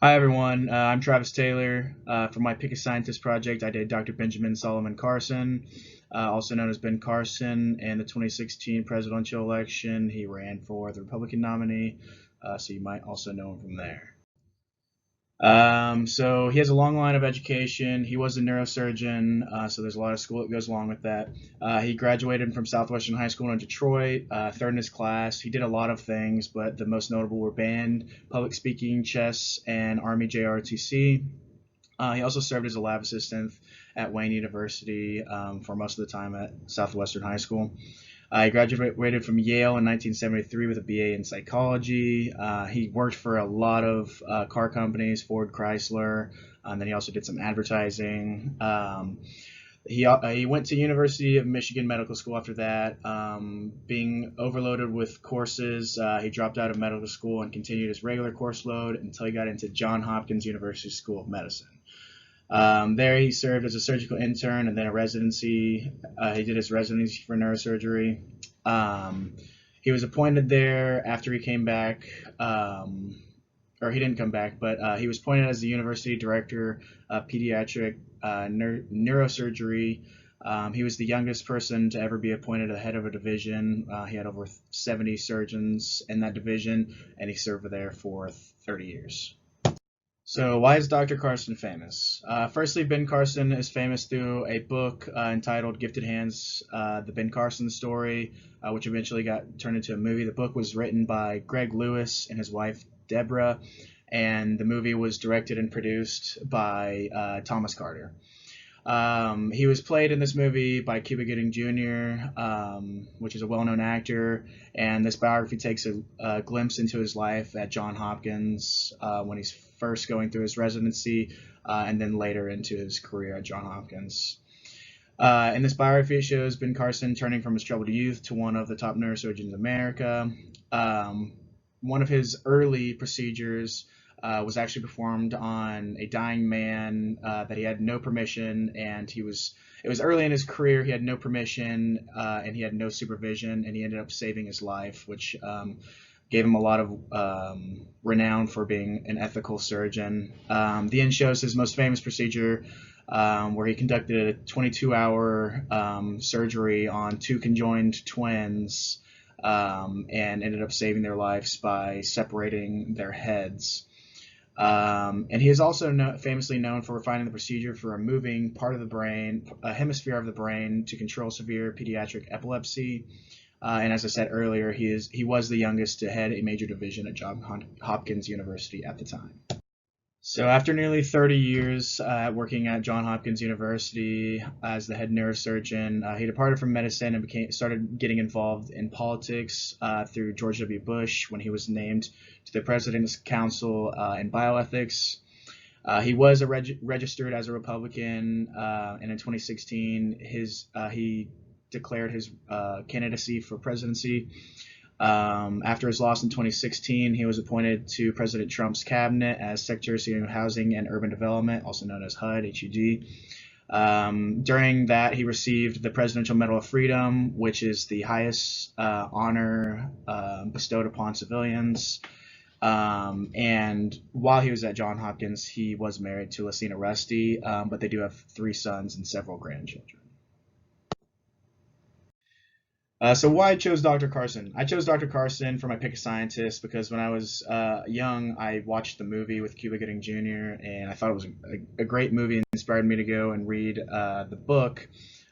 Hi everyone, I'm Travis Taylor. For my Pick a Scientist project, I did Dr. Benjamin Solomon Carson, also known as Ben Carson. In the 2016 presidential election, he ran for the Republican nominee, so you might also know him from there. So he has a long line of education. He was a neurosurgeon, so there's a lot of school that goes along with that. He graduated from Southwestern High School in Detroit, third in his class. He did a lot of things, but the most notable were band, public speaking, chess, and Army JROTC. He also served as a lab assistant at Wayne University for most of the time at Southwestern High School. He graduated from Yale in 1973 with a BA in psychology. He worked for a lot of car companies, Ford, Chrysler. Then he also did some advertising. He went to University of Michigan Medical School after that. Being overloaded with courses, he dropped out of medical school and continued his regular course load until he got into Johns Hopkins University School of Medicine. There he served as a surgical intern and then a residency. He did his residency for neurosurgery. Um, he was appointed there after he came back, or he didn't come back, but he was appointed as the university director of pediatric neurosurgery. He was the youngest person to ever be appointed the head of a division. He had over 70 surgeons in that division, and he served there for 30 years. So, why is Dr. Carson famous? Firstly, Ben Carson is famous through a book entitled Gifted Hands, The Ben Carson Story, which eventually got turned into a movie. The book was written by Greg Lewis and his wife, Deborah, and the movie was directed and produced by Thomas Carter. He was played in this movie by Cuba Gooding Jr., which is a well known actor, and this biography takes a glimpse into his life at Johns Hopkins when he's first going through his residency and then later into his career at Johns Hopkins. In this biography, it shows Ben Carson turning from his troubled youth to one of the top neurosurgeons in America. One of his early procedures was actually performed on a dying man that he had no permission, and it was early in his career. He had no permission and he had no supervision, and he ended up saving his life, which gave him a lot of renown for being an ethical surgeon. The end shows his most famous procedure, where he conducted a 22-hour surgery on two conjoined twins and ended up saving their lives by separating their heads. And he is also famously known for refining the procedure for removing part of the brain, a hemisphere of the brain, to control severe pediatric epilepsy. And as I said earlier, he was the youngest to head a major division at Johns Hopkins University at the time. So after nearly 30 years working at Johns Hopkins University as the head neurosurgeon, he departed from medicine and started getting involved in politics through George W. Bush when he was named to the President's Council in Bioethics. He was registered as a Republican, and in 2016, he declared his candidacy for presidency. After his loss in 2016, he was appointed to President Trump's cabinet as Secretary of Housing and Urban Development, also known as HUD, HUD. During that, he received the Presidential Medal of Freedom, which is the highest honor bestowed upon civilians. And while he was at Johns Hopkins, he was married to Lucina Rusty, but they do have 3 sons and several grandchildren. So why I chose Dr. Carson? I chose Dr. Carson for my Pick a Scientist because when I was young, I watched the movie with Cuba Gooding Jr. and I thought it was a great movie and inspired me to go and read the book.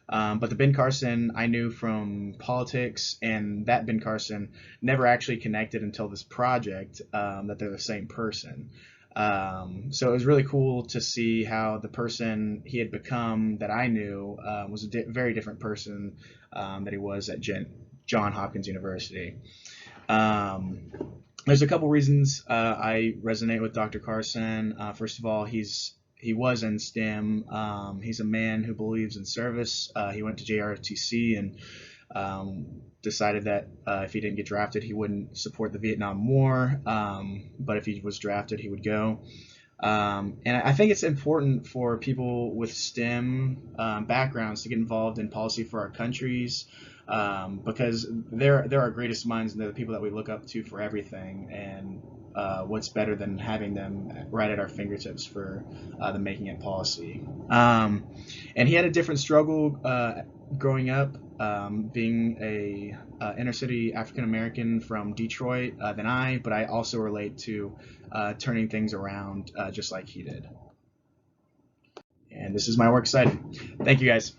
But the Ben Carson I knew from politics, and that Ben Carson never actually connected until this project that they're the same person. So it was really cool to see how the person he had become that I knew was a very different person that he was at Johns Hopkins University. Um, there's a couple reasons I resonate with Dr. Carson. First of all, he was in STEM. He's a man who believes in service. He went to JROTC and decided that if he didn't get drafted, he wouldn't support the Vietnam War. But if he was drafted, he would go. And I think it's important for people with STEM backgrounds to get involved in policy for our countries, because they're our greatest minds and they're the people that we look up to for everything. And what's better than having them right at our fingertips for the Making It policy. And he had a different struggle growing up, being a inner city African American from Detroit than I, but I also relate to turning things around just like he did. And this is my works cited. Thank you guys.